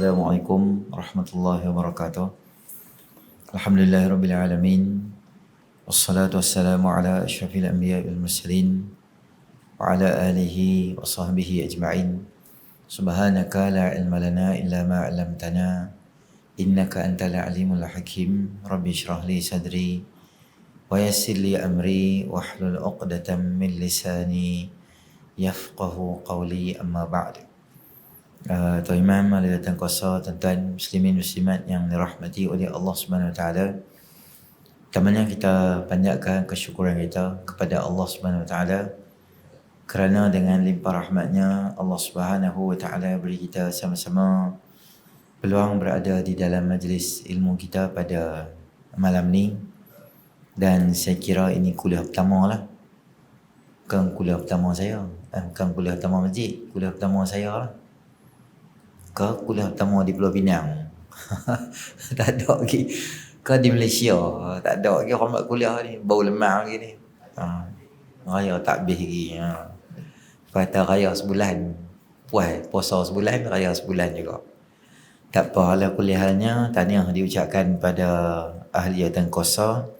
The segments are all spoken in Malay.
Assalamualaikum warahmatullahi wabarakatuh. Alhamdulillahirabbil alamin. Wassalatu wassalamu ala asyrafil anbiya'i wal mursalin wa ala alihi wa sahbihi ajma'in. Subhanaka la ilma lana illa ma 'allamtana innaka antal alimul hakim. Rabbi shrah li sadri wa yassir li amri wahlul 'uqdatam min lisani yafqahu qawli, amma ba'd. Tuan Imam, ahli datang kuasa, tuan-tuan muslimin muslimat yang dirahmati oleh Allah Subhanahu Wa Taala. Pertamanya kita panjatkan kesyukuran kita kepada Allah Subhanahu Wa Taala kerana dengan limpah rahmatnya Allah Subhanahu Wa Taala beri kita sama-sama peluang berada di dalam majlis ilmu kita pada malam ni. Dan saya kira ini kuliah pertama lah. Bukan kuliah pertama saya, bukan kuliah pertama masjid, kuliah pertama saya lah. Ke kuliah pertama di Pulau Pinang. Tak ada lagi. Ke di Malaysia tak ada lagi orang buat kuliah ni, baru lemah lagi ni. Raya tak habis lagi. Kata raya sebulan, puasa sebulan, raya sebulan juga. Tak apa, ala kuliahnya tahniah diucapkan pada ahli jawatan kuasa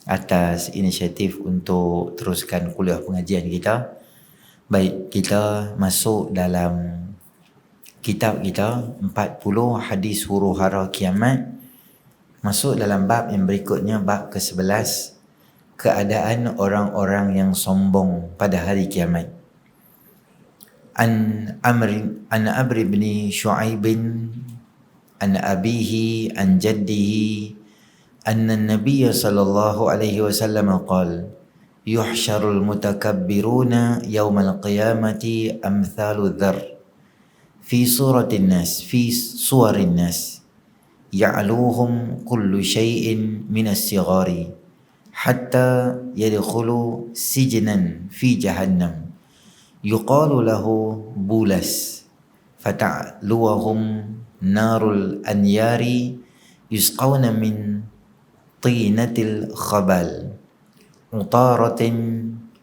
atas inisiatif untuk teruskan kuliah pengajian kita. Baik, kita masuk dalam kitab kita 40 hadis huru-hara kiamat. Masuk dalam bab yang berikutnya, bab ke-11, keadaan orang-orang yang sombong pada hari kiamat. An Amr bin Shu'aib an abihi an jaddihi anna an-nabiy sallallahu alaihi wasallam qala yuhsyarul mutakabbiruna yawmal qiyamati amthalu dzar fi suratin nas fi suwarin nas ya'luhum kullu syai'in minas sighari hatta yadkhulu sijnan fi jahannam yuqalu lahu bulas fata'luhum narul anyari yusqawna min tinatil khabal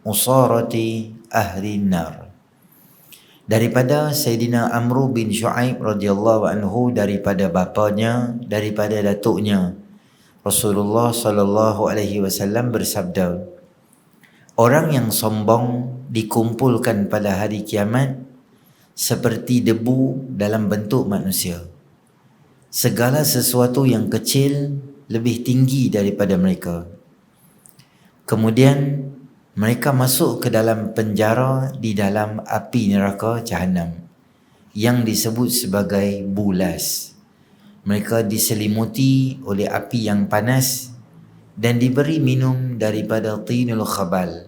usarati ahli nar. Daripada Sayyidina Amr bin Shu'aib radhiyallahu anhu, daripada bapanya, daripada datuknya, Rasulullah sallallahu alaihi wasallam bersabda, orang yang sombong dikumpulkan pada hari kiamat seperti debu dalam bentuk manusia. Segala sesuatu yang kecil lebih tinggi daripada mereka. Kemudian mereka masuk ke dalam penjara di dalam api neraka Jahannam yang disebut sebagai bulas. Mereka diselimuti oleh api yang panas dan diberi minum daripada tinul khabal,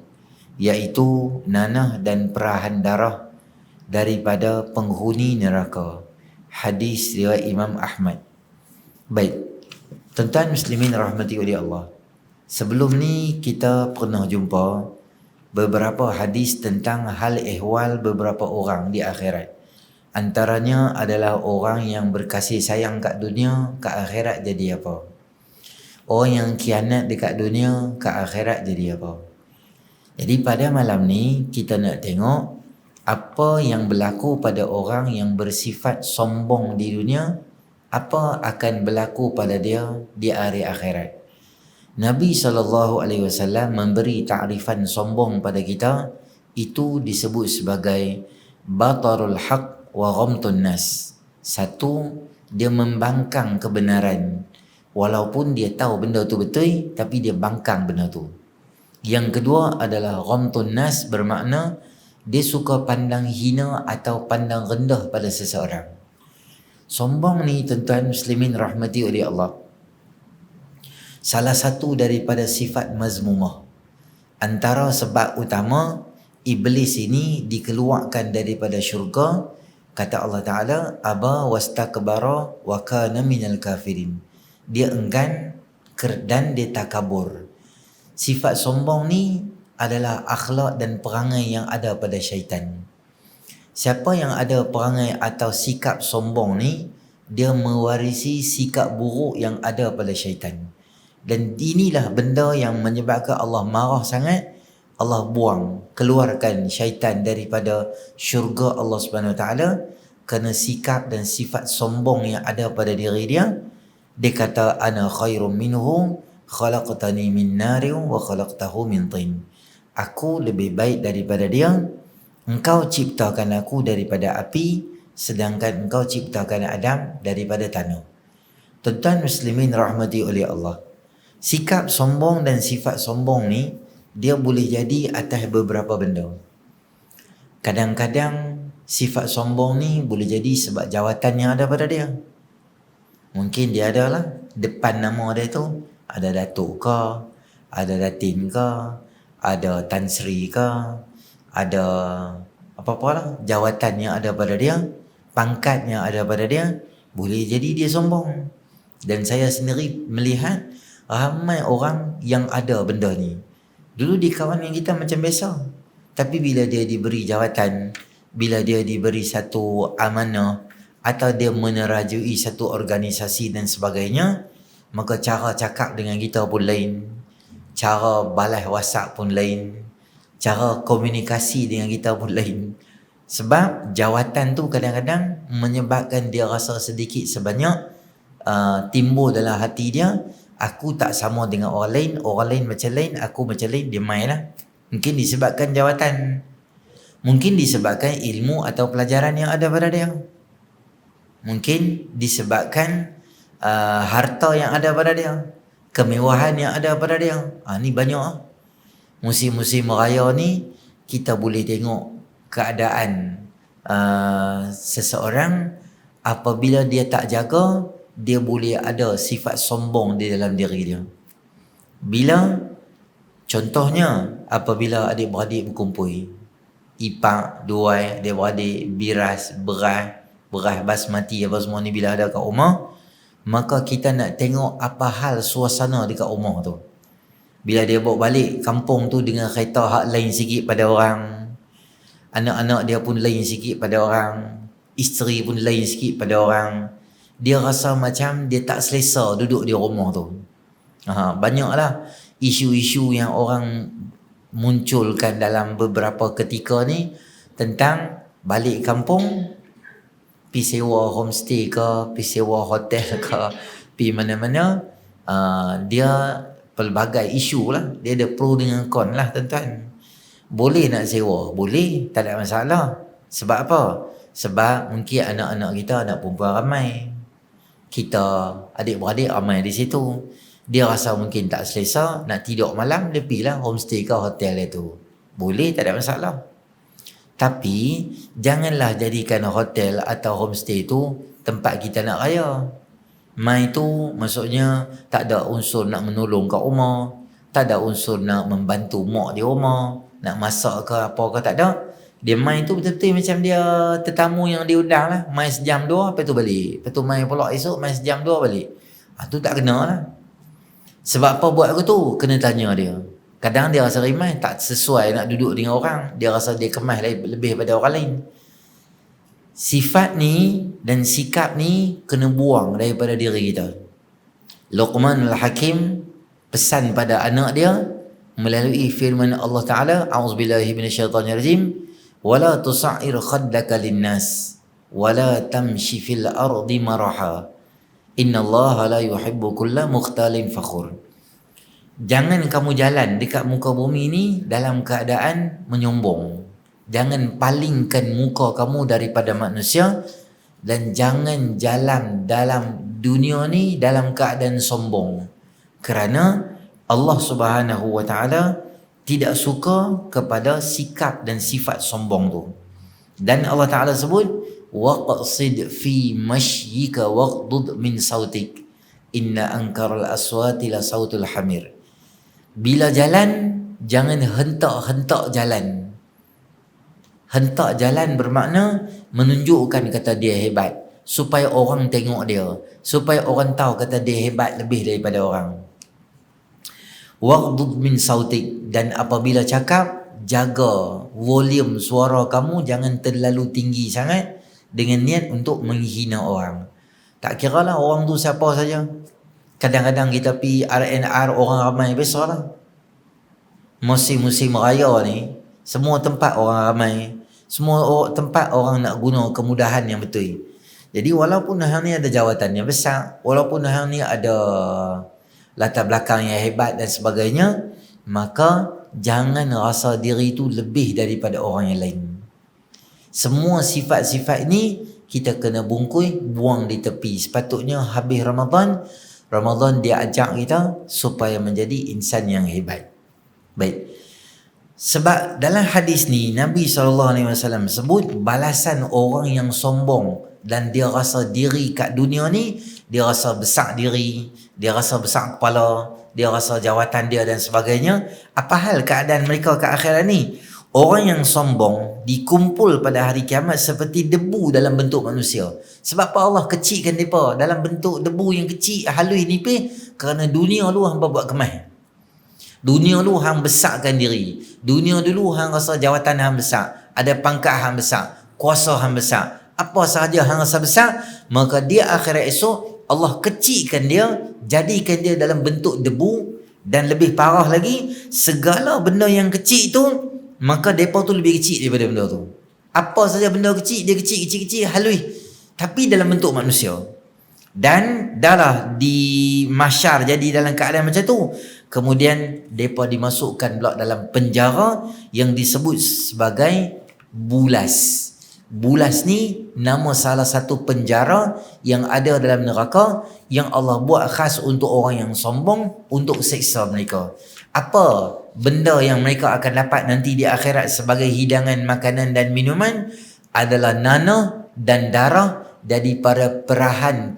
iaitu nanah dan perahan darah daripada penghuni neraka. Hadis riwayat Imam Ahmad. Baik, tuan-tuan muslimin rahmati oleh Allah, sebelum ni kita pernah jumpa beberapa hadis tentang hal ehwal beberapa orang di akhirat. Antaranya adalah orang yang berkasih sayang kat dunia, kat akhirat jadi apa? Orang yang khianat dekat dunia, kat akhirat jadi apa? Jadi pada malam ni kita nak tengok apa yang berlaku pada orang yang bersifat sombong di dunia, apa akan berlaku pada dia di hari akhirat. Nabi SAW memberi ta'rifan sombong pada kita. Itu disebut sebagai batarul haq wa ghamtun nas. Satu, dia membangkang kebenaran walaupun dia tahu benda tu betul, tapi dia bangkang benda tu. Yang kedua adalah ghamtun nas, bermakna dia suka pandang hina atau pandang rendah pada seseorang. Sombong ni tuan-tuan muslimin rahmati oleh Allah, salah satu daripada sifat mazmumah. Antara sebab utama iblis ini dikeluarkan daripada syurga, kata Allah Ta'ala, aba wastakbara wa kana minal kafirin. Dia enggan dan dia takabur. Sifat sombong ni adalah akhlak dan perangai yang ada pada syaitan. Siapa yang ada perangai atau sikap sombong ni, dia mewarisi sikap buruk yang ada pada syaitan. Dan inilah benda yang menyebabkan Allah marah sangat. Allah buang, keluarkan syaitan daripada syurga Allah Subhanahu Wa Taala kerana sikap dan sifat sombong yang ada pada diri dia. Dia kata ana khairum minhu khalaqtani min narin wa khalaqtahu min tin. Aku lebih baik daripada dia. Engkau ciptakan aku daripada api, sedangkan engkau ciptakan Adam daripada tanah. Tuan-tuan muslimin rahmati oleh Allah. Sikap sombong dan sifat sombong ni dia boleh jadi atas beberapa benda. Kadang-kadang sifat sombong ni boleh jadi sebab jawatan yang ada pada dia. Mungkin dia adalah depan nama dia tu ada Datuk ke, ada Datin ke, ada Tan Sri ke, ada apa-apalah jawatan yang ada pada dia, pangkat yang ada pada dia, boleh jadi dia sombong. Dan saya sendiri melihat ramai orang yang ada benda ni. Dulu di kawan kita macam biasa, tapi bila dia diberi jawatan, bila dia diberi satu amanah atau dia menerajui satu organisasi dan sebagainya, maka cara cakap dengan kita pun lain, cara balas WhatsApp pun lain, cara komunikasi dengan kita pun lain. Sebab jawatan tu kadang-kadang menyebabkan dia rasa sedikit sebanyak timbul dalam hati dia, aku tak sama dengan orang lain macam lain, aku macam lain, dia main lah. Mungkin disebabkan jawatan, mungkin disebabkan ilmu atau pelajaran yang ada pada dia, mungkin disebabkan harta yang ada pada dia, kemewahan yang ada pada dia. Ni banyak. Musim-musim raya ni kita boleh tengok keadaan seseorang apabila dia tak jaga, dia boleh ada sifat sombong di dalam diri dia. Bila contohnya apabila adik-beradik berkumpul, ipak, duai, adik-beradik, beras basmati apa semua ni bila ada kat rumah, maka kita nak tengok apa hal suasana dekat rumah tu. Bila dia bawa balik kampung tu dengan kereta hak lain sikit pada orang, anak-anak dia pun lain sikit pada orang, isteri pun lain sikit pada orang, dia rasa macam dia tak selesa duduk di rumah tu. Banyaklah isu-isu yang orang munculkan dalam beberapa ketika ni tentang balik kampung, pi sewa homestay ke, pi sewa hotel ke, pi mana-mana, dia pelbagai isu lah. Dia ada pro dengan con lah tuan-tuan. Boleh nak sewa, boleh, tak ada masalah. Sebab apa? Sebab mungkin anak-anak kita, anak perempuan ramai, kita adik-beradik ramai di situ. Dia rasa mungkin tak selesa, nak tidur malam, dia pergi lah homestay ke hotel itu. Boleh, tak ada masalah. Tapi janganlah jadikan hotel atau homestay tu tempat kita nak raya. Mai tu maksudnya tak ada unsur nak menolong kat rumah, tak ada unsur nak membantu mak di rumah, nak masak ke apa ke, tak ada. Dia mai tu betul-betul macam dia tetamu yang diundang lah. Mai sejam dua, lepas tu balik. Lepas tu mai pula esok, mai sejam dua balik. Tu tak kena lah. Sebab apa buat aku tu? Kena tanya dia. Kadang dia rasa rimai, tak sesuai nak duduk dengan orang. Dia rasa dia kemas lebih pada orang lain. Sifat ni dan sikap ni kena buang daripada diri kita. Luqman al-Hakim pesan pada anak dia melalui firman Allah Ta'ala, a'udzubillahi minasyaitanirrajim, wala tusa'ir khaddaka linnas wala tamshi fil ardi maraha innallaha la yuhibbu kulla mukhtalin fakhur. Jangan kamu jalan dekat muka bumi ni dalam keadaan menyombong. Jangan palingkan muka kamu daripada manusia, dan jangan jalan dalam dunia ni dalam keadaan sombong. Kerana Allah Subhanahu wa Ta'ala tidak suka kepada sikap dan sifat sombong tu. Dan Allah Ta'ala sebut, waqsid fi mashyika waqdud min sautik inna ankaral aswati la sautul hamir. Bila jalan, jangan hentak-hentak jalan. Hentak jalan bermakna menunjukkan kata dia hebat, supaya orang tengok dia, supaya orang tahu kata dia hebat lebih daripada orang. Waqdud min sautik, dan apabila cakap, jaga volume suara kamu, jangan terlalu tinggi sangat dengan niat untuk menghina orang. Tak kira lah orang tu siapa saja. Kadang-kadang kita pergi R&R orang ramai, biasalah. Musim-musim raya ni semua tempat orang ramai, Semua tempat orang nak guna kemudahan yang betul. Jadi walaupun hang ni ada jawatan yang besar, walaupun hang ni ada latar belakang yang hebat dan sebagainya, maka jangan rasa diri tu lebih daripada orang yang lain. Semua sifat-sifat ni kita kena bungkui, buang di tepi. Sepatutnya habis Ramadan dia ajak kita supaya menjadi insan yang hebat. Baik. Sebab dalam hadis ni Nabi SAW sebut balasan orang yang sombong dan dia rasa diri kat dunia ni, dia rasa besar diri, dia rasa besar kepala, dia rasa jawatan dia dan sebagainya. Apa hal keadaan mereka kat akhirat ni? Orang yang sombong dikumpul pada hari kiamat seperti debu dalam bentuk manusia. Sebab apa Allah kecilkan mereka dalam bentuk debu yang kecil, halus nipis? Kerana dunia lu hangpa buat kemas. Dunia lu hang besarkan diri. Dunia dulu hang rasa jawatan hang besar, ada pangkat hang besar, kuasa hang besar, apa sahaja hang rasa besar, maka dia akhirat esok Allah kecilkan dia, jadikan dia dalam bentuk debu. Dan lebih parah lagi, segala benda yang kecil tu, maka depa tu lebih kecil daripada benda tu. Apa saja benda kecil, dia kecil halus, tapi dalam bentuk manusia. Dan dah di mahsyar jadi dalam keadaan macam tu, kemudian mereka dimasukkan pula dalam penjara yang disebut sebagai bulas. Bulas ni nama salah satu penjara yang ada dalam neraka, yang Allah buat khas untuk orang yang sombong, untuk seksa mereka. Apa benda yang mereka akan dapat nanti di akhirat sebagai hidangan makanan dan minuman adalah nanah dan darah daripada perahan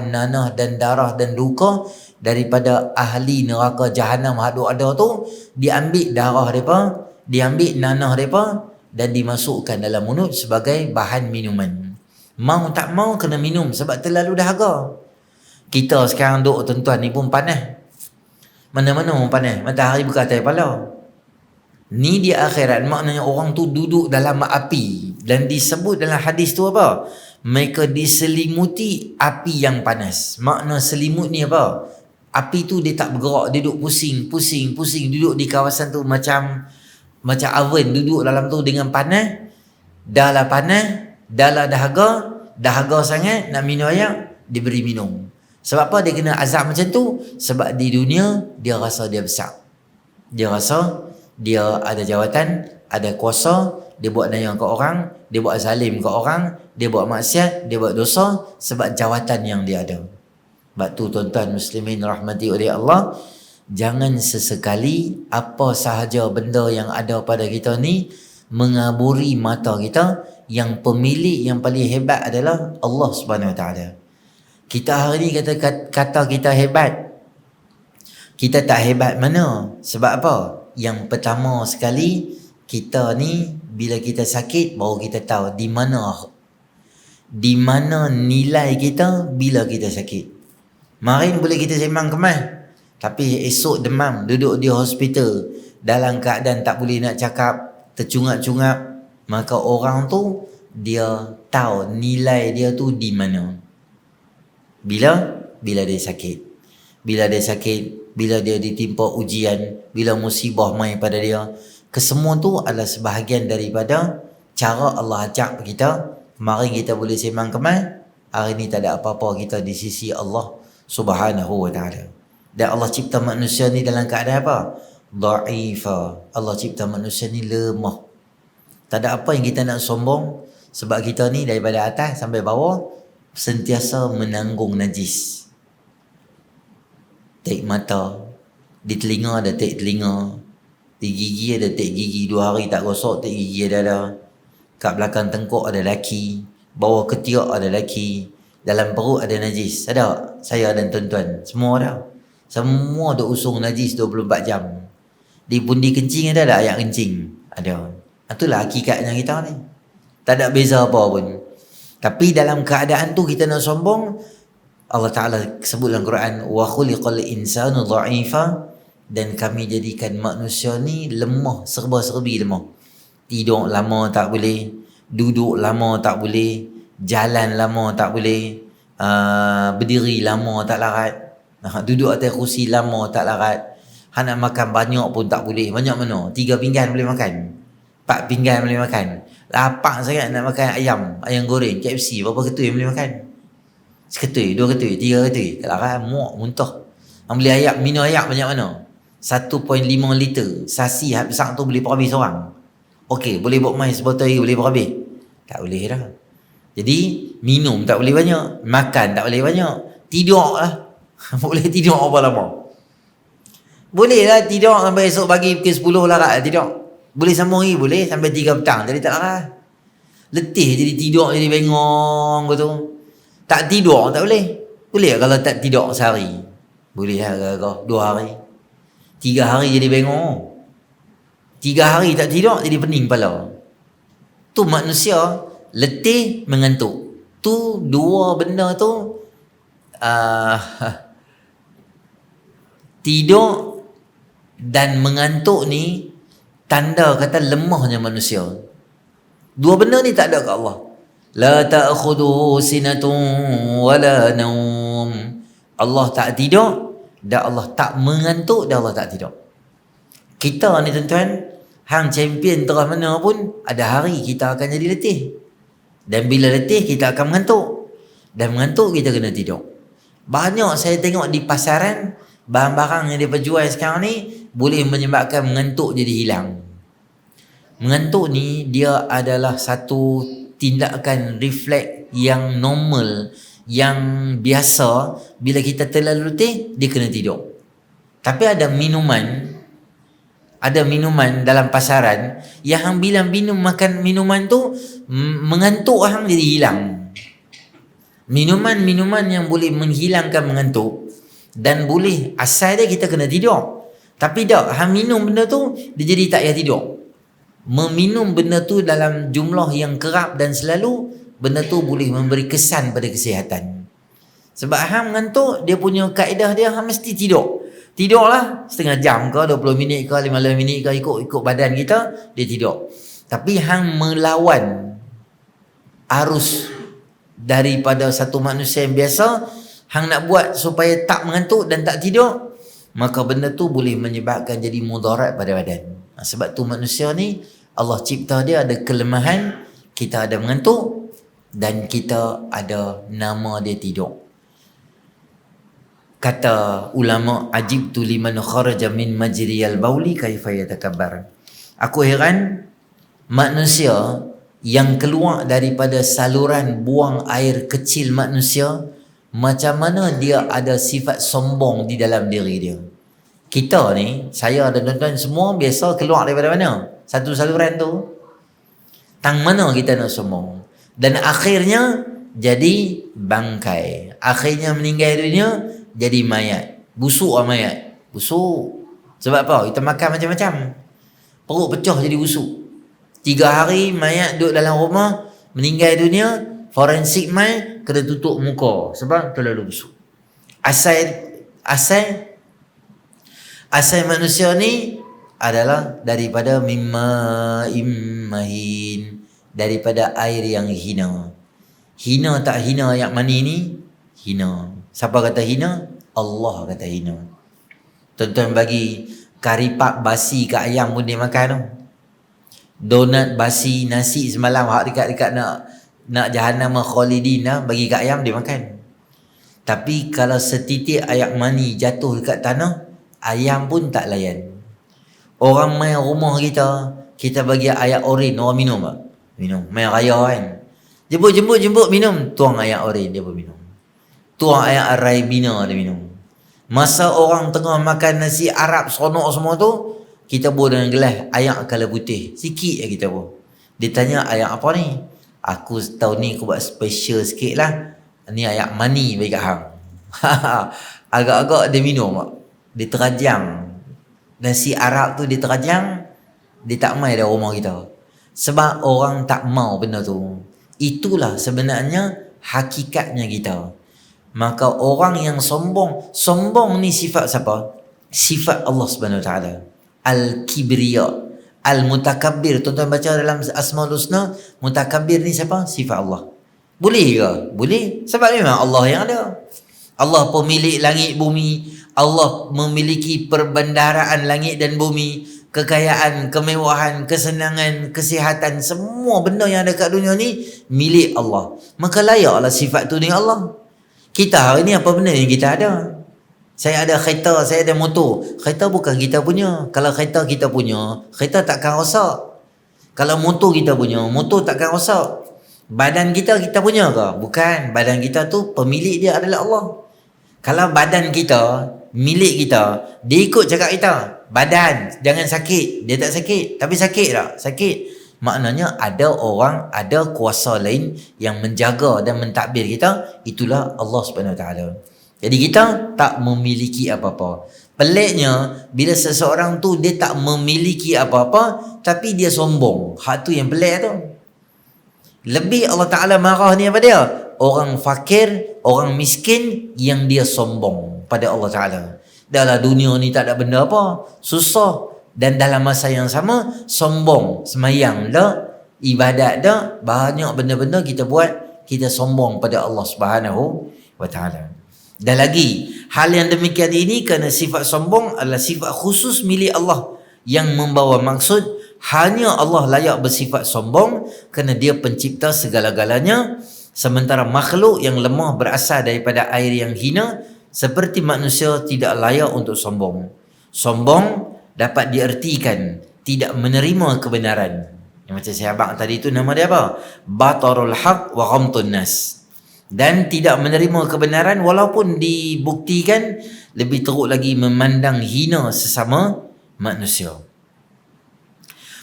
nanah dan darah dan luka daripada ahli neraka jahanam hadut ada tu. Diambil darah mereka, diambil nanah mereka dan dimasukkan dalam mulut sebagai bahan minuman. Mau tak mau kena minum sebab terlalu dahaga. Kita sekarang duk tuan-tuan ni pun panas. Mana-mana pun panas, matahari bukan atas kepala. Ni di akhirat maknanya orang tu duduk dalam api. Dan disebut dalam hadis tu apa? Mereka diselimuti api yang panas. Makna selimut ni apa? Api tu dia tak bergerak, dia duduk pusing, duduk di kawasan tu macam oven, duduk dalam tu dengan panas. Dah lah panas, dah lah dahaga sangat, nak minum air, diberi minum. Sebab apa dia kena azab macam tu? Sebab di dunia dia rasa dia besar. Dia rasa dia ada jawatan, ada kuasa, dia buat daya ke orang, dia buat zalim ke orang, dia buat maksiat, dia buat dosa sebab jawatan yang dia ada. Sebab tu tuan-tuan muslimin rahmati oleh Allah, jangan sesekali apa sahaja benda yang ada pada kita ni mengaburi mata kita. Yang pemilik yang paling hebat adalah Allah Subhanahu Wa Taala. Kita hari ni kata kita hebat. Kita tak hebat mana? Sebab apa? Yang pertama sekali, kita ni bila kita sakit baru kita tahu di mana nilai kita bila kita sakit. Marin boleh kita sembang kemas, tapi esok demam, duduk di hospital dalam keadaan tak boleh nak cakap, tercungap-cungap, maka orang tu dia tahu nilai dia tu di mana. Bila dia sakit. Bila dia sakit, bila dia ditimpa ujian, bila musibah mai pada dia. Kesemua tu adalah sebahagian daripada cara Allah ajak kita. Kemarin kita boleh sembang kemas, hari ni tak ada apa-apa kita di sisi Allah Subhanahu Wa Taala. Dan Allah cipta manusia ni dalam keadaan apa? Dha'ifa. Allah cipta manusia ni lemah. Tak ada apa yang kita nak sombong, sebab kita ni daripada atas sampai bawah sentiasa menanggung najis. Tek mata, di telinga ada tek telinga, di gigi ada tek gigi, 2 hari tak gosok tek gigi ada. Kat belakang tengkuk ada laki, bawah ketiak ada laki, dalam perut ada najis. Ada? Saya dan tuan-tuan semua ada. Semua ada usung najis 24 jam. Di pundi kencing ada tak ayak kencing? Ada. Itulah hakikatnya kita ni. Tak ada beza apa pun. Tapi dalam keadaan tu kita nak sombong, Allah Ta'ala sebut dalam Quran, wa khuliqal insanu dha'ifa, dan kami jadikan manusia ni lemah, serba-serbi lemah. Tidur lama tak boleh, duduk lama tak boleh, jalan lama tak boleh, berdiri lama tak larat, duduk atas kursi lama tak larat. Nak makan banyak pun tak boleh. Banyak mana? 3 pinggan boleh makan. 4 pinggan boleh makan. Lapar sangat nak makan ayam goreng KFC, berapa ketui boleh makan? Seketui, 2 ketui, 3 ketui. Tak lah, muak muntah. Beli ayak, minum ayak banyak mana? 1.5 liter. Sasi besar tu boleh perhabis seorang. Okey, boleh buat main sebotol air boleh perhabis? Tak boleh dah. Jadi minum tak boleh banyak, makan tak boleh banyak, tidur lah. Boleh tidur apa lama? Boleh lah tidur sampai esok pagi pukul 10 lah tidur. Boleh sambung lagi, boleh sampai 3 petang. Jadi tak lah. Letih jadi tidur jadi bengong gitu. Tak tidur tak boleh. Boleh kalau tak tidur sehari? Boleh lah kalau 2 hari. 3 hari jadi bengong. 3 hari tak tidur jadi pening kepala. Tu manusia letih mengantuk. Tu dua benda tu tidur dan mengantuk ni tanda kata lemahnya manusia. Dua benda ni tak ada kat Allah. La ta'khudhuhu sinatun wala naum. Allah tak tidur dan Allah tak mengantuk dan Allah tak tidur. Kita ni tuan-tuan, hang champion terah mana pun, ada hari kita akan jadi letih. Dan bila letih kita akan mengantuk. Dan mengantuk kita kena tidur. Banyak saya tengok di pasaran, barang-barang yang diperjual sekarang ni boleh menyebabkan mengantuk jadi hilang. Mengantuk ni dia adalah satu tindakan refleks yang normal, yang biasa. Bila kita terlalu letih, dia kena tidur. Tapi ada minuman dalam pasaran yang hang bila makan minuman tu mengantuk hang jadi hilang. Minuman yang boleh menghilangkan mengantuk dan boleh asal dia kita kena tidur. Tapi tak, hang minum benda tu dia jadi tak payah tidur. Meminum benda tu dalam jumlah yang kerap dan selalu, benda tu boleh memberi kesan pada kesihatan. Sebab hang mengantuk, dia punya kaedah dia hang mesti tidur. Tidurlah setengah jam ke, 20 minit ke, 15 minit ke, ikut badan kita, dia tidur. Tapi hang melawan arus daripada satu manusia yang biasa, hang nak buat supaya tak mengantuk dan tak tidur, maka benda tu boleh menyebabkan jadi mudarat pada badan. Sebab tu manusia ni Allah cipta dia ada kelemahan, kita ada mengantuk dan kita ada nama dia tidur. Kata ulama, ajibtu liman kharaja min majriyal bauli kaifa yatakabbar. Aku heran manusia yang keluar daripada saluran buang air kecil manusia, macam mana dia ada sifat sombong di dalam diri dia. Kita ni, saya dan tuan-tuan semua biasa keluar daripada mana? Satu saluran tu. Tang mana kita nak sombong? Dan akhirnya jadi bangkai. Akhirnya meninggal dunia jadi mayat. Busuk lah mayat. Busuk. Sebab apa? Kita makan macam-macam. Perut pecah jadi busuk. 3 hari mayat duduk dalam rumah, meninggal dunia, forensik mai kena tutup muka sebab terlalu busuk. Asal manusia ni adalah daripada mimma immahin, daripada air yang hina. Hina tak hina ayat mani ni? Hina. Siapa kata hina? Allah kata hina. Tuan-tuan bagi karipak basi kat ayam pun dia makan tu. Donat basi, nasi semalam hak dekat nak jahannam khalidin lah, bagi kat ayam dia makan. Tapi kalau setitik ayak mani jatuh dekat tanah, ayam pun tak layan. Orang main rumah kita bagi ayak oren, orang minum tak? Minum. Main raya kan. Jemput minum, tuang ayak oren dia pun minum. Tuang ayak araibina dia minum. Masa orang tengah makan nasi Arab sonok semua tu, kita buat dengan gelas ayak kala putih. Sikit je kita buat. Dia tanya, ayak apa ni? Aku tahun ni aku buat special sikit lah. Ni ayak mani bagi kat hang. Agak-agak dia minum tak? Dia terajang. Nasi Arab tu dia terajang. Dia tak mai dah rumah kita. Sebab orang tak mau benda tu. Itulah sebenarnya hakikatnya kita. Maka orang yang sombong ni sifat siapa? Sifat Allah Subhanahu Wa Taala. Al-Kibriya, Al-Mutakabbir. Tuan-tuan baca dalam Asmaul Husna, Mutakabbir ni siapa? Sifat Allah. Boleh ke? Boleh. Sebab memang Allah yang ada. Allah pemilik langit bumi. Allah memiliki perbendaharaan langit dan bumi. kekayaan, kemewahan, kesenangan, kesihatan, semua benda yang ada kat dunia ni milik Allah. Maka layaklah sifat tu dengan Allah. Kita hari ni apa benda yang kita ada? Saya ada kereta, saya ada motor. Kereta bukan kita punya. Kalau kereta kita punya, kereta takkan rosak. Kalau motor kita punya, motor takkan rosak. Badan kita punya ke? Bukan. Badan kita tu pemilik dia adalah Allah. Kalau badan kita milik kita, dia ikut cakap kita, badan jangan sakit, dia tak sakit. Tapi sakit tak? Sakit. Maknanya ada orang, ada kuasa lain yang menjaga dan mentadbir kita. Itulah Allah Subhanahu Wa Taala. Jadi kita tak memiliki apa-apa. Peliknya bila seseorang tu dia tak memiliki apa-apa tapi dia sombong. Hak tu yang pelik tu. Lebih Allah Ta'ala marah ni apa dia? Orang fakir, orang miskin yang dia sombong pada Allah Ta'ala. Dalam dunia ni tak ada benda apa, susah. Dan dalam masa yang sama, sombong. Semayang dah, ibadat dah, banyak benda-benda kita buat, kita sombong pada Allah Subhanahu Wa Ta'ala. Dan lagi, hal yang demikian ini kerana sifat sombong adalah sifat khusus milik Allah yang membawa maksud hanya Allah layak bersifat sombong kerana dia pencipta segala-galanya, sementara makhluk yang lemah berasal daripada air yang hina seperti manusia tidak layak untuk sombong. Sombong dapat diertikan tidak menerima kebenaran. Yang macam saya abang tadi tu nama dia apa? Batarul haq wa ghamtun nas. Dan tidak menerima kebenaran walaupun dibuktikan, lebih teruk lagi memandang hina sesama manusia.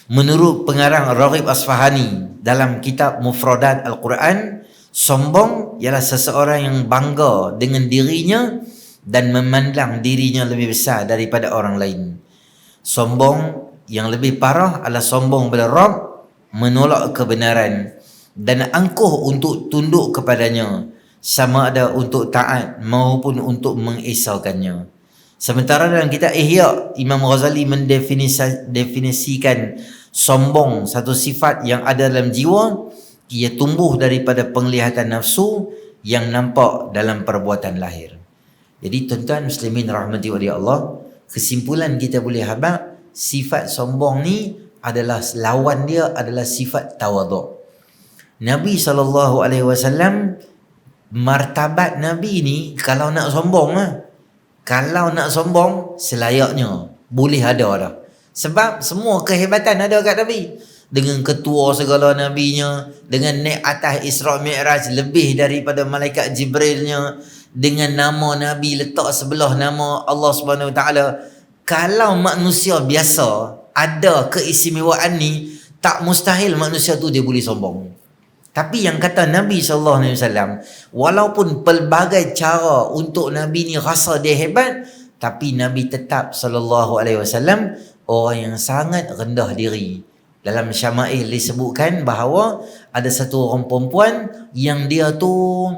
Menurut pengarang Raghib Asfahani dalam kitab Mufradat Al-Quran, sombong ialah seseorang yang bangga dengan dirinya dan memandang dirinya lebih besar daripada orang lain. Sombong yang lebih parah adalah sombong pada Rabb, menolak kebenaran dan angkuh untuk tunduk kepadanya, sama ada untuk taat maupun untuk mengesaukannya. Sementara dalam kitab Ihya, Imam Ghazali mendefinisikan sombong satu sifat yang ada dalam jiwa, ia tumbuh daripada penglihatan nafsu yang nampak dalam perbuatan lahir. Jadi tuan-tuan muslimin rahmati wa Allah, kesimpulan kita boleh habaq, sifat sombong ni adalah lawan dia adalah sifat tawaduk. Nabi SAW, martabat Nabi ni kalau nak sombong kalau nak sombong selayaknya boleh ada dah. Sebab semua kehebatan ada kat Nabi. Dengan ketua segala nabinya, dengan naik atas Isra Mi'raj lebih daripada malaikat Jibrilnya, dengan nama Nabi letak sebelah nama Allah Subhanahu Wa Taala. Kalau manusia biasa ada keistimewaan ni, tak mustahil manusia tu dia boleh sombong. Tapi yang kata Nabi SAW, walaupun pelbagai cara untuk Nabi ni rasa dia hebat, tapi Nabi tetap SAW orang yang sangat rendah diri. Dalam Syama'il disebutkan bahawa ada satu orang perempuan yang dia tu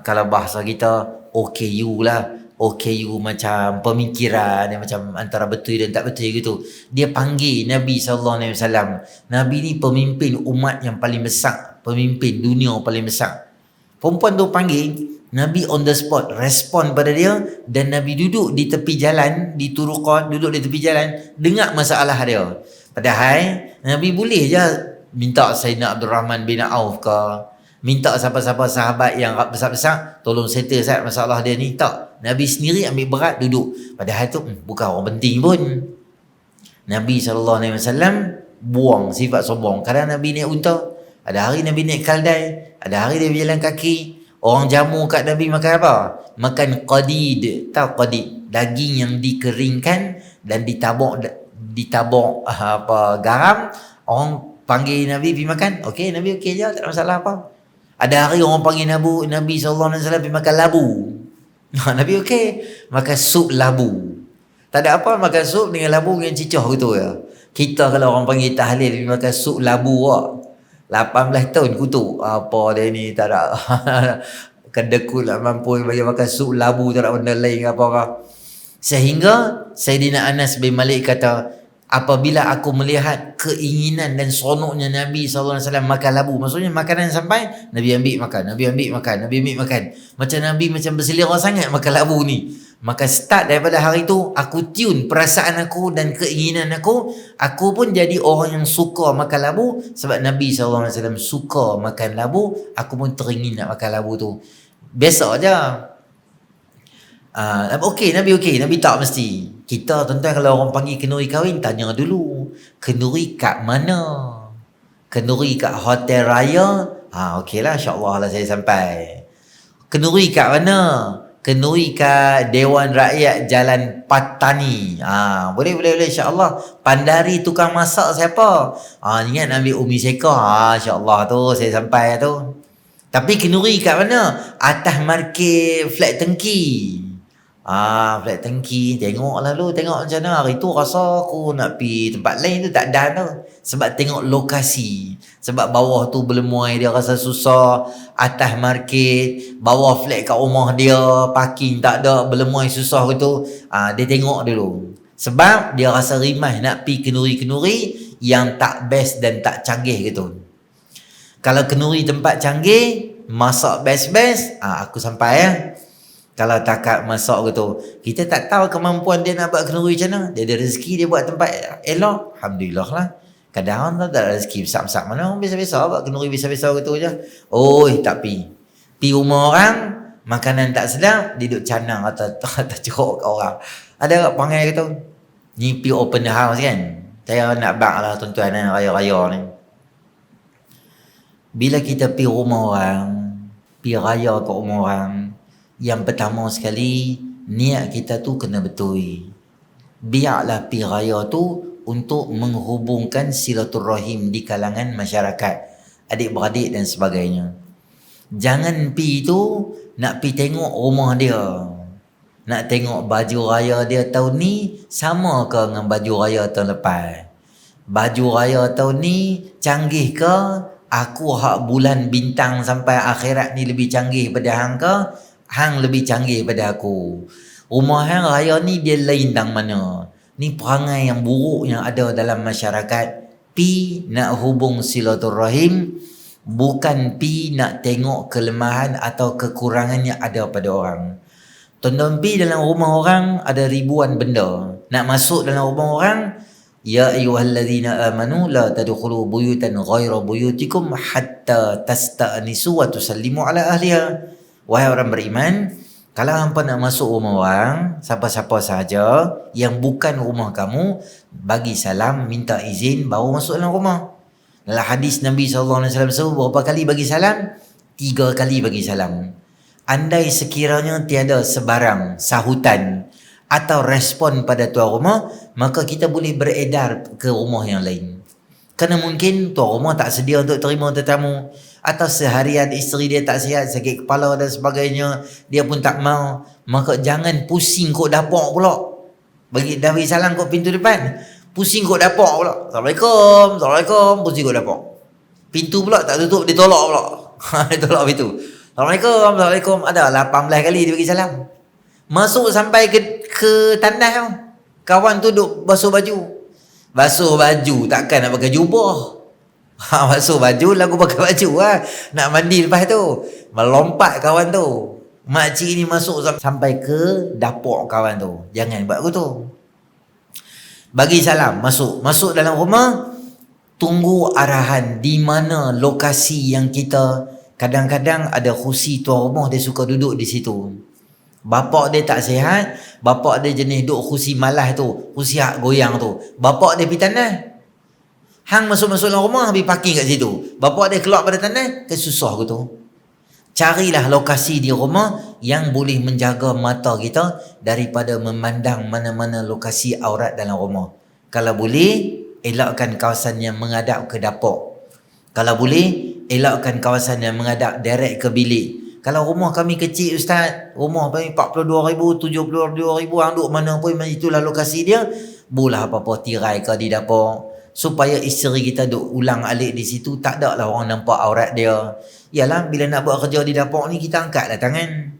kalau bahasa kita OKU lah. OKU macam pemikiran, dia macam antara betul dan tak betul gitu. Dia panggil Nabi SAW. Nabi ni pemimpin umat yang paling besar, pemimpin dunia paling besar. Perempuan tu panggil, Nabi on the spot respon pada dia, dan Nabi duduk di tepi jalan, di turuqat, duduk di tepi jalan, dengar masalah dia. Padahal Nabi boleh je minta Sayyidina Abdul Rahman bin Auf ke, minta siapa-siapa sahabat yang besar-besar, tolong settle Ustaz masalah dia ni. Tak. Nabi sendiri ambil berat duduk. Padahal tu bukan orang penting pun. Nabi SAW buang sifat sombong. Kadang Nabi naik unta, ada hari Nabi naik kaldai, ada hari dia berjalan kaki. Orang jamu kat Nabi makan apa? Makan qadid. Tahu qadid? Daging yang dikeringkan dan ditabur garam. Orang panggil Nabi pergi makan. Okey, Nabi okey je, tak ada masalah apa. Ada hari orang panggil Nabi SAW pergi makan labu. Nabi okey, makan sup labu. Tak ada apa, makan sup dengan labu dengan cicah gitu ya. Kita kalau orang panggil tahlil pergi makan sup labu 18 tahun kutuk. Apa dia ni, tak ada kedekut nak mampu bagi makan sup labu, tak ada benda lain apa-apa. Sehingga Sayyidina Anas bin Malik kata, apabila aku melihat keinginan dan seronoknya Nabi SAW makan labu, maksudnya makanan sampai, Nabi ambil makan, Nabi ambil makan, Nabi ambil makan. Macam Nabi macam berselera sangat makan labu ni. Maka start daripada hari tu, aku tune perasaan aku dan keinginan aku. Aku pun jadi orang yang suka makan labu. Sebab Nabi SAW suka makan labu, aku pun teringin nak makan labu tu. Biasa je. Nabi tak mesti. Kita tuan-tuan kalau orang panggil kenduri kahwin, tanya dulu. Kenduri kat mana? Kenduri kat Hotel Raya? Okey lah, insyaAllah lah saya sampai. Kenduri kat mana? Kenduri kat Dewan Rakyat Jalan Patani. Boleh insya-Allah. Pandari tukang masak siapa? Ingat ambil Umi Sekar. Insya-Allah tu saya sampai tu. Tapi kenduri kat mana? Atas market flat tengki. Flat tengki. Tengok lalu, tengok macam mana. Hari tu rasa aku nak pergi tempat lain tu tak ada tu. Sebab tengok lokasi. Sebab bawah tu berlemuai dia rasa susah. Atas market, bawah flat kat rumah dia, parking tak ada, berlemuai susah gitu. Dia tengok dulu. Sebab dia rasa rimah nak pergi kenduri-kenduri yang tak best dan tak canggih gitu. Kalau kenduri tempat canggih, masak best-best, aku sampai ya. Kalau takat masak gitu, kita tak tahu kemampuan dia nak buat kenduri macam mana. Dia ada rezeki, dia buat tempat elok, alhamdulillah lah. Kadang tak ada rezeki besar-besar mana orang biasa-biasa buat kenduri biasa-biasa gitu je. Tak pi. Pi rumah orang, makanan tak sedap, dia duduk canang atau cerok kat orang. Ada panggil gitu. Ni pi open the house kan. Saya nak bak lah tuan-tuan raya-raya ni. Bila kita pi rumah orang, pi raya kat rumah orang, yang pertama sekali, niat kita tu kena betul. Biarlah pi raya tu untuk menghubungkan silaturahim di kalangan masyarakat, adik-beradik dan sebagainya. Jangan pi tu nak pi tengok rumah dia, nak tengok baju raya dia tahun ni sama ke dengan baju raya tahun lepas. Baju raya tahun ni canggih ke? Aku hak bulan bintang sampai akhirat ni lebih canggih pada hang ke? Hang lebih canggih pada aku. Rumah hang raya ni dia lain tang mana? Ni perangai yang buruk yang ada dalam masyarakat. Pi nak hubung silaturahim, bukan pi nak tengok kelemahan atau kekurangan yang ada pada orang. Tonton pi dalam rumah orang ada ribuan benda. Nak masuk dalam rumah orang, ya ayyuhallazina amanu la tadkhulu buyutan ghaira buyutikum hatta tasta'nisu wa tusallimu ala ahliha. Wahai orang beriman, kalau hampa nak masuk rumah orang, siapa-siapa sahaja yang bukan rumah kamu, bagi salam, minta izin, baru masuk dalam rumah. Dalam hadis Nabi SAW sebut berapa kali bagi salam? 3 kali bagi salam. Andai sekiranya tiada sebarang sahutan atau respon pada tuan rumah, maka kita boleh beredar ke rumah yang lain. Kerana mungkin tuan rumah tak sedia untuk terima tetamu, atau seharian isteri dia tak sihat, sakit kepala dan sebagainya, dia pun tak mau. Maka jangan pusing kok dapur pula. Bagi salam kok pintu depan, pusing kok dapur pula. Assalamualaikum, pusing kok dapur. Pintu pula tak tutup, dia tolak pula. Dia tolak pintu. Assalamualaikum. Ada 18 kali dia bagi salam. Masuk sampai ke tandas tu, kawan tu duk basuh baju. Basuh baju takkan nak pakai jubah. Basuh baju lagu pakai baju lah. Nak mandi lepas tu, melompat kawan tu. Makcik ni masuk sampai ke dapur kawan tu. Jangan buat gitu. Bagi salam, masuk dalam rumah, tunggu arahan di mana lokasi yang kita. Kadang-kadang ada kursi tuan rumah, dia suka duduk di situ. Bapak dia tak sihat, bapak dia jenis duduk kursi malas tu, kursi hak goyang tu. Bapak dia pergi tanah, hang masuk-masuk dalam rumah, habis parking kat situ. Bapak dia keluar pada tanah, kan susah gitu. Carilah lokasi di rumah yang boleh menjaga mata kita daripada memandang mana-mana lokasi aurat dalam rumah. Kalau boleh, elakkan kawasan yang menghadap ke dapur. Kalau boleh, elakkan kawasan yang menghadap direct ke bilik. Kalau rumah kami kecil ustaz, rumah kami 42,000, 72,000, hang duduk mana pun itulah lokasi dia. Boleh apa-apa tirai ke di dapur, supaya isteri kita duk ulang alik di situ, tak ada lah orang nampak aurat dia. Yalah, bila nak buat kerja di dapur ni, kita angkatlah tangan.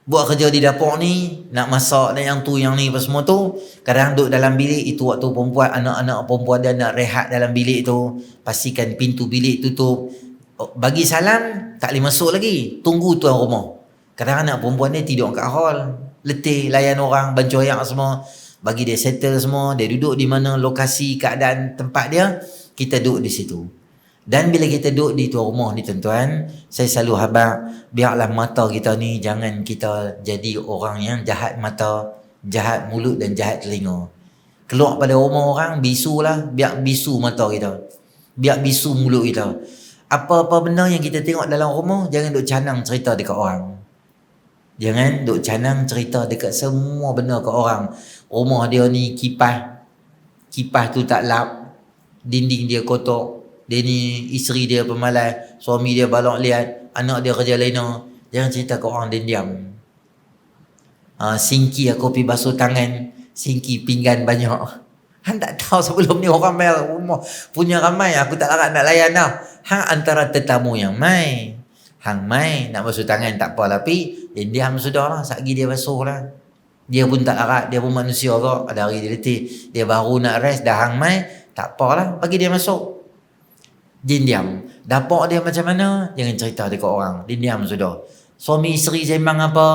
Buat kerja di dapur ni, nak masak dan yang tu yang ni apa semua tu, kadang duduk dalam bilik, itu waktu perempuan, anak-anak perempuan dia nak rehat dalam bilik tu, pastikan pintu bilik tutup. Bagi salam, tak boleh masuk lagi, tunggu tuan rumah. Kadang anak perempuan dia tidur kat hall, letih layan orang, bancuayak semua, bagi dia settle semua, dia duduk di mana lokasi keadaan tempat dia, kita duduk di situ. Dan bila kita duduk di tuan rumah ni tuan-tuan, saya selalu habaq, biarlah mata kita ni jangan kita jadi orang yang jahat mata, jahat mulut dan jahat telinga. Keluar pada rumah orang, bisulah, biar bisu mata kita, biar bisu mulut kita. Apa-apa benda yang kita tengok dalam rumah, jangan duk canang cerita dekat orang. Jangan duk canang cerita dekat semua benda ke orang. Rumah dia ni kipas tu tak lap, dinding dia kotor, dia ni isteri dia pemalas, suami dia balok liat, anak dia kerja lena. Jangan cerita ke orang, diam. Singki aku pergi basuh tangan, singki pinggan banyak. Hang tak tahu sebelum ni orang mai rumah punya ramai, aku tak larat nak layan dah. Hang antara tetamu yang mai. Hang mai nak basuh tangan tak apa, tapi diam sudahlah, satgi dia basuh lah. Dia pun tak larat, dia pun manusia kok, ada hari dia letih, dia baru nak rest, dah hang mai, tak apalah, bagi dia masuk. Diam. Dapur dia macam mana, jangan cerita dekat orang, diam sudah. Suami isteri sembang apa,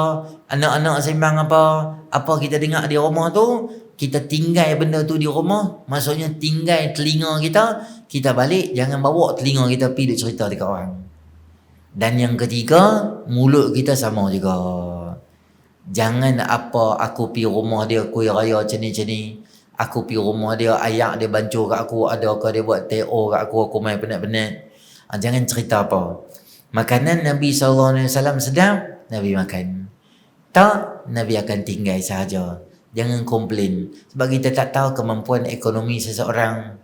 anak-anak sembang apa kita dengar di rumah tu, kita tinggal benda tu di rumah, maksudnya tinggal telinga kita balik, jangan bawa telinga kita pergi duk cerita dekat orang. Dan yang ketiga, mulut kita sama juga. Jangan apa aku pergi rumah dia kuih raya macam ni, aku pergi rumah dia, ayak dia bancur kat aku, adakah dia buat TO kat aku main penat-penat. Jangan cerita apa. Makanan Nabi SAW sedap, Nabi makan. Tak, Nabi akan tinggal sahaja. Jangan komplain. Sebab kita tak tahu kemampuan ekonomi seseorang.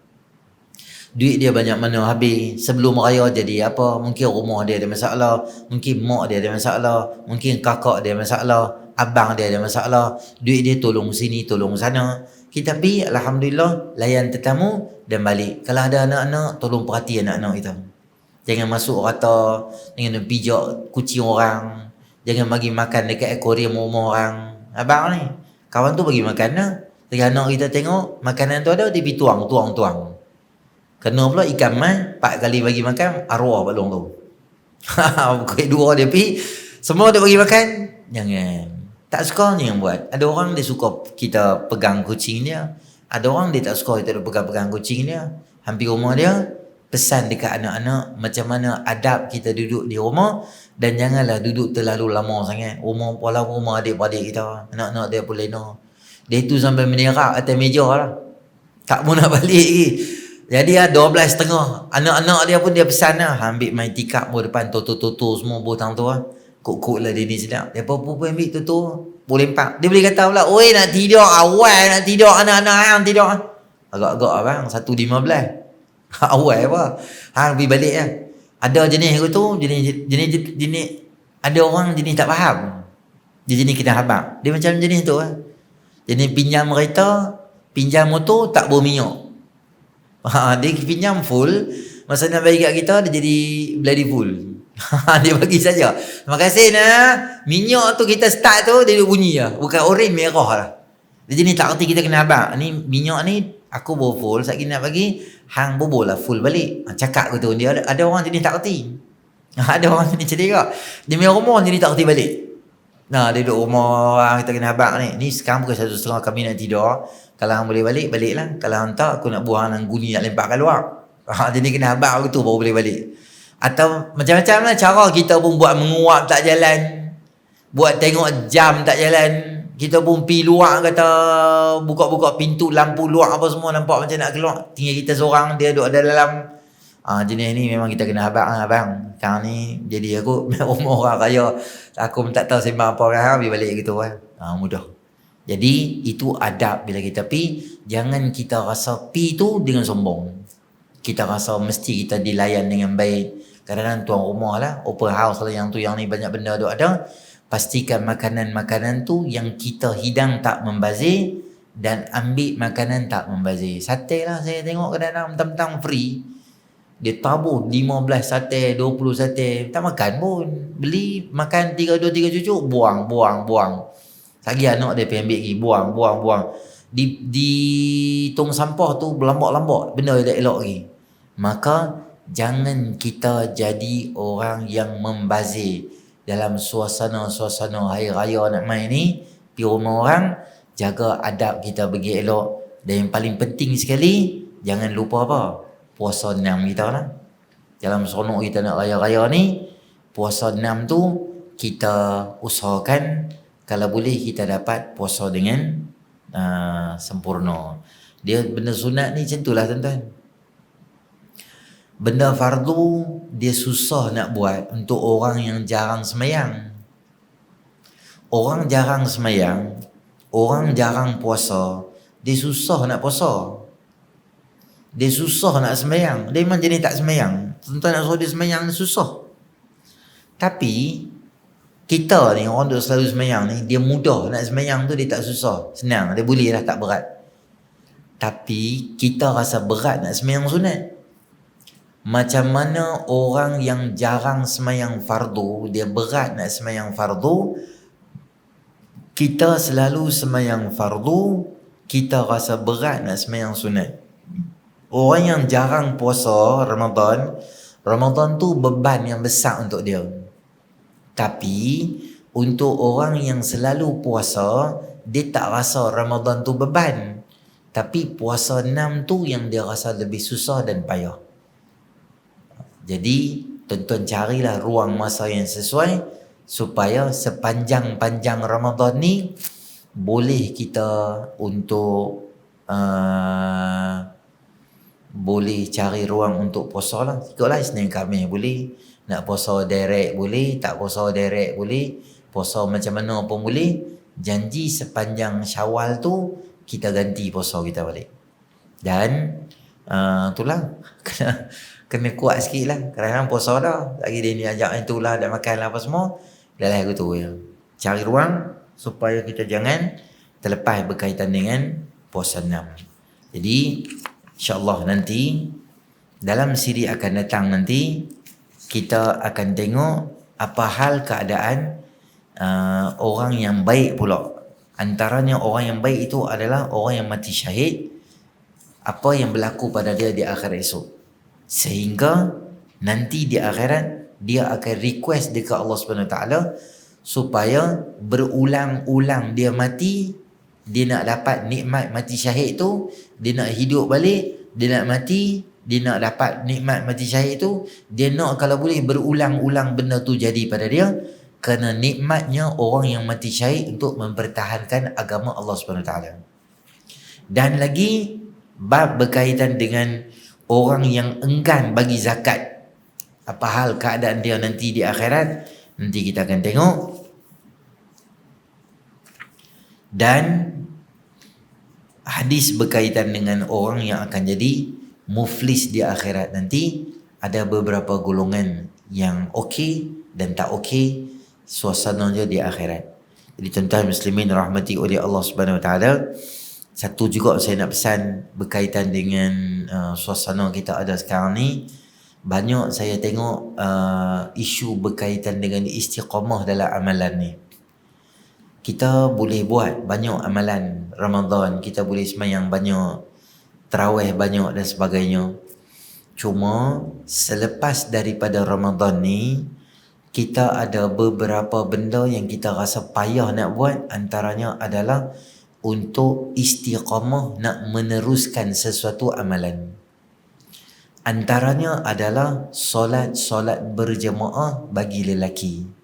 Duit dia banyak mana habis. Sebelum raya jadi apa, mungkin rumah dia ada masalah, mungkin mak dia ada masalah, mungkin kakak dia ada masalah, abang dia ada masalah. Duit dia tolong sini, tolong sana. Kita pergi, alhamdulillah, layan tetamu dan balik. Kalau ada anak-anak, tolong perhati anak-anak kita. Jangan masuk rata, jangan pijak kucing orang, jangan bagi makan dekat akuarium rumah orang. Abang ni, kawan tu bagi makan lah. Jadi anak kita tengok makanan tu ada, dia pergi tuang. Kena pula ikan mas, 4 kali bagi makan, arwah balong tu. Pukul 2 dia pergi, semua dia bagi makan. Jangan. Tak suka ni yang buat. Ada orang dia suka kita pegang kucing dia, ada orang dia tak suka kita pegang kucing dia. Hampir rumah dia, pesan dekat anak-anak macam mana adab kita duduk di rumah, dan janganlah duduk terlalu lama sangat. Rumah adik-beradik kita, anak-anak dia pun lena. Dia tu sampai menerak atas meja lah, tak mau nak balik lagi. Jadi 12.30, anak-anak dia pun dia pesan lah, ambil main tikap pun depan toto semua botang tu lah. Kok lah dia ni sedap. Dia apa-apa ambil toto, boleh empat. Dia boleh kata pula, oi nak tidur awal, nak tidur anak-anak yang tidur. Agak-agak abang 1.15. Awal apa? Hang pergi balik lah. Ada jenis tu, jenis ada orang jenis tak faham. Dia jenis kena habaq. Dia macam jenis tu lah. Jenis pinjam kereta, pinjam motor tak berminyak. Dia pinjam full, masa nak bagi kat kita dia jadi bloody full. Dia bagi saja. Terima kasih nah. Minyak tu kita start tu dia bunyi lah. Bukan oren merah lah. Dia jenis tak kerti kita kena habaq. Ni minyak ni aku bawa full, satgi nak bagi, hang bobol lah full balik. Cakap ke tu, dia ada orang jenis tak kerti. Ada orang jenis macam dia. Dia punya rumah jenis tak kerti balik. Nah, dia duduk rumah orang kita kena habaq ni. Ni sekarang pukul 1.30 kami nak tidur. Kalau hang boleh balik, baliklah. Kalau hang tak, aku nak buang hang guni nak lempar keluar. Jadi kena habaq tu baru boleh balik. Atau macam-macam lah cara kita pun buat menguap tak jalan. Buat tengok jam tak jalan. Kita pun pergi luar kata buka-buka pintu lampu luar apa semua nampak macam nak keluar. Tinggal kita seorang, dia duduk ada dalam. Jenis ni memang kita kena habaq lah abang. Sekarang ni jadi aku rumah orang kaya. Aku pun tak tahu sembang apa orang, habis balik gitu lah. Mudah. Jadi itu adab bila kita pergi. Jangan kita rasa pergi tu dengan sombong. Kita rasa mesti kita dilayan dengan baik. Kadang-kadang tuan rumah lah, open house lah, yang tu yang ni banyak benda tu ada. Pastikan makanan-makanan tu yang kita hidang tak membazir, dan ambil makanan tak membazir. Sate lah saya tengok kadang-kadang mentang-mentang free, dia tabur 15 sate, 20 sate, tak makan pun. Beli, makan 3 cucuk, buang. Lagi anak dia pergi ambil lagi, buang. Di tong sampah tu berlambak-lambak, benda elok-elok lagi. Maka jangan kita jadi orang yang membazir dalam suasana hari raya nak main ni. Pergi rumah orang, jaga adab kita bagi elok. Dan yang paling penting sekali, jangan lupa apa? Puasa 6 kita lah. Dalam seronok kita nak raya-raya ni, puasa 6 tu kita usahakan kalau boleh kita dapat puasa dengan sempurna. Dia benda sunat ni macam itulah tuan-tuan. Benda fardu dia susah nak buat untuk orang yang jarang semayang. Orang jarang semayang, orang jarang puasa, dia susah nak puasa. Dia susah nak semayang. Dia memang jenis tak semayang. Tuan-tuan nak suruh dia semayang ni susah. Tapi kita ni orang duk selalu semayang ni, dia mudah nak semayang tu, dia tak susah, senang, dia boleh lah, tak berat. Tapi kita rasa berat nak semayang sunat. Macam mana orang yang jarang semayang fardu, dia berat nak semayang fardu. Kita selalu semayang fardu, kita rasa berat nak semayang sunat. Orang yang jarang puasa Ramadan tu beban yang besar untuk dia. Tapi untuk orang yang selalu puasa, dia tak rasa Ramadan tu beban. Tapi puasa 6 tu yang dia rasa lebih susah dan payah. Jadi tuan-tuan carilah ruang masa yang sesuai supaya sepanjang-panjang Ramadan ni boleh kita untuk boleh cari ruang untuk puasa lah. Ikutlah Isnin Khamis boleh, nak puasa direct boleh, tak puasa direct boleh, puasa macam mana pun boleh. Janji sepanjang Syawal tu kita ganti puasa kita balik. Dan itulah kena kuat sikit lah. Kadang-kadang puasa dah, lagi dia ni ajak itulah, dah makan lah apa semua, dah lah aku tu ya. Cari ruang supaya kita jangan terlepas berkaitan dengan puasa 6. Jadi InsyaAllah nanti dalam siri akan datang nanti kita akan tengok apa hal keadaan orang yang baik pula. Antaranya orang yang baik itu adalah orang yang mati syahid. Apa yang berlaku pada dia di akhirat esok. Sehingga nanti di akhirat dia akan request dekat Allah SWT supaya berulang-ulang dia mati. Dia nak dapat nikmat mati syahid tu, dia nak hidup balik, dia nak mati, dia nak dapat nikmat mati syahid tu, dia nak kalau boleh berulang-ulang benda tu jadi pada dia, kerana nikmatnya orang yang mati syahid untuk mempertahankan agama Allah SWT. Dan lagi bab berkaitan dengan orang yang enggan bagi zakat. Apa hal keadaan dia nanti di akhirat, nanti kita akan tengok. Dan hadis berkaitan dengan orang yang akan jadi muflis di akhirat nanti, ada beberapa golongan yang okey dan tak okey suasananya di akhirat. Jadi tuan-tuan muslimin rahmati oleh Allah Subhanahu Wa Taala, satu juga saya nak pesan berkaitan dengan suasana kita ada sekarang ni. Banyak saya tengok isu berkaitan dengan istiqamah dalam amalan ni. Kita boleh buat banyak amalan Ramadan, kita boleh sembahyang banyak, tarawih banyak dan sebagainya. Cuma selepas daripada Ramadan ni, kita ada beberapa benda yang kita rasa payah nak buat. Antaranya adalah untuk istiqamah nak meneruskan sesuatu amalan. Antaranya adalah solat berjemaah bagi lelaki.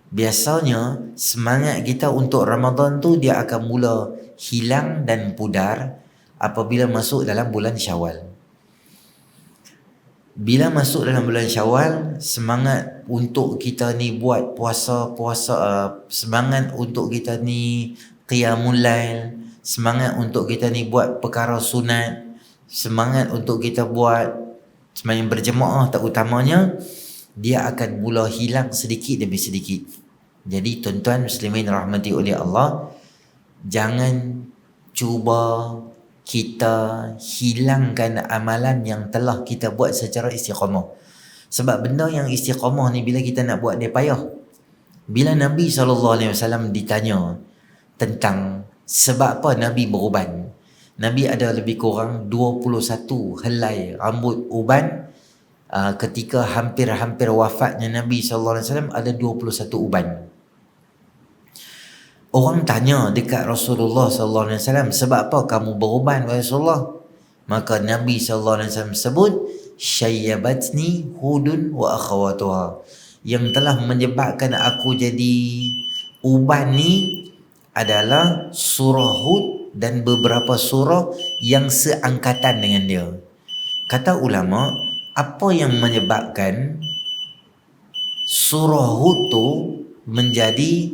Biasanya semangat kita untuk Ramadan tu dia akan mula hilang dan pudar apabila masuk dalam bulan Syawal. Bila masuk dalam bulan Syawal, semangat untuk kita ni buat puasa, semangat untuk kita ni qiyamul lail, semangat untuk kita ni buat perkara sunat, semangat untuk kita buat sembahyang berjemaah terutamanya, dia akan mula hilang sedikit demi sedikit. Jadi tuan-tuan muslimin rahmati oleh Allah, jangan cuba kita hilangkan amalan yang telah kita buat secara istiqamah. Sebab benda yang istiqamah ni bila kita nak buat dia payah. Bila Nabi SAW ditanya tentang sebab apa Nabi beruban, Nabi ada lebih kurang 21 helai rambut uban. Ketika hampir-hampir wafatnya Nabi SAW ada 21 uban. Orang tanya dekat Rasulullah sallallahu alaihi wasallam, sebab apa kamu beruban wahai Rasulullah? Maka Nabi sallallahu alaihi wasallam sebut, syayyabatni Hudun wa akhawatuha. Yang telah menyebabkan aku jadi uban ni adalah surah Hud dan beberapa surah yang seangkatan dengan dia. Kata ulama, apa yang menyebabkan surah Hud tu menjadi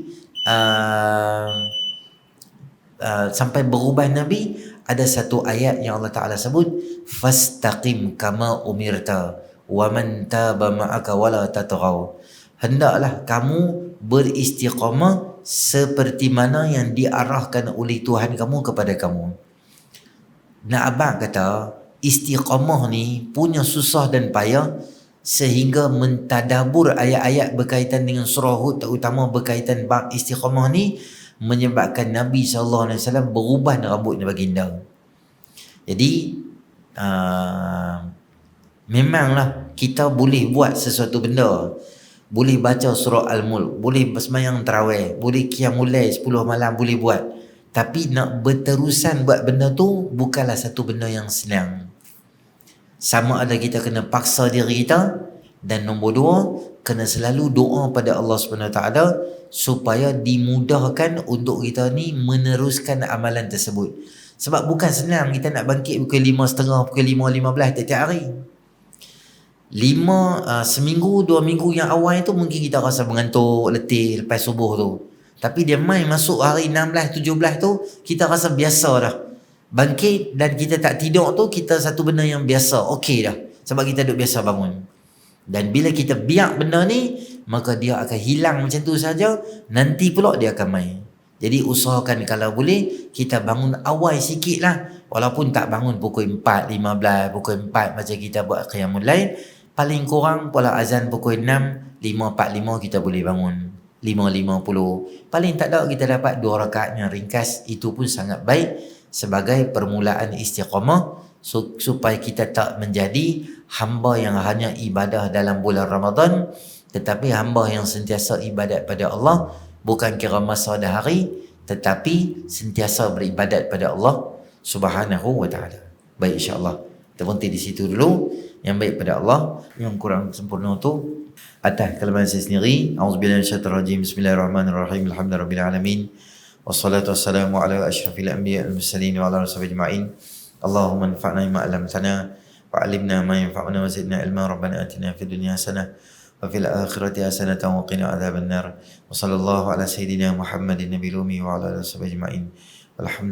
sampai berubah Nabi? Ada satu ayat yang Allah Ta'ala sebut, fastaqim kama umirta wa man taba ma'aka wala tatghaw. Hendaklah kamu beristiqamah seperti mana yang diarahkan oleh Tuhan kamu kepada kamu. Nak abang kata istiqamah ni punya susah dan payah, sehingga mentadabur ayat-ayat berkaitan dengan surah Hud, terutama berkaitan bab istiqamah ni, menyebabkan Nabi SAW berubah rambut baginda. Jadi memanglah kita boleh buat sesuatu benda, boleh baca surah Al-Mulk, boleh bersemayang tarawih, boleh qiyamul lail 10 malam boleh buat, tapi nak berterusan buat benda tu bukanlah satu benda yang senang. Sama ada kita kena paksa diri kita, dan nombor dua, kena selalu doa pada Allah SWT supaya dimudahkan untuk kita ni meneruskan amalan tersebut. Sebab bukan senang kita nak bangkit pukul 5.30, pukul 5.15 tiap-tiap hari. Seminggu, 2 minggu yang awal tu mungkin kita rasa mengantuk, letih lepas subuh tu. Tapi dia main masuk hari 16, 17 tu, kita rasa biasa dah. Bangkit dan kita tak tidur tu, kita satu benda yang biasa, okey dah. Sebab kita duduk biasa bangun. Dan bila kita biak benda ni, maka dia akan hilang macam tu saja. Nanti pula dia akan main. Jadi usahakan kalau boleh, kita bangun awal sikit lah. Walaupun tak bangun pukul 4.15, pukul 4 macam kita buat qiyamul lail, paling kurang pola azan pukul 6, 5.45 kita boleh bangun. 5.50. Paling tak ada kita dapat 2 rakaat yang ringkas. Itu pun sangat baik sebagai permulaan istiqamah, supaya kita tak menjadi hamba yang hanya ibadah dalam bulan Ramadan, tetapi hamba yang sentiasa ibadat pada Allah, bukan kira masa dan hari, tetapi sentiasa beribadat pada Allah Subhanahu wa ta'ala. Baik, insya-Allah kita berhenti di situ dulu. Yang baik pada Allah, yang kurang sempurna tu atas kelemahan saya sendiri. Auzubillahi minasyaitonir rajim. Bismillahirrahmanirrahim. Alhamdulillahirabbil alamin. Wassalatu wassalamu ala asyrafil anbiya'i wal mursalin wa ala alihi ajma'in. Allahumma anfa'na bima 'allamtana wa 'allimna ma yanfa'una wa zidna ilma. Rabbana atina fid dunya hasanah wa fil akhirati hasanatan wa qina adzabannar. Wa sallallahu ala sayidina Muhammadin nabiyil ummi wa ala alihi ajma'in. Walhamdulillah.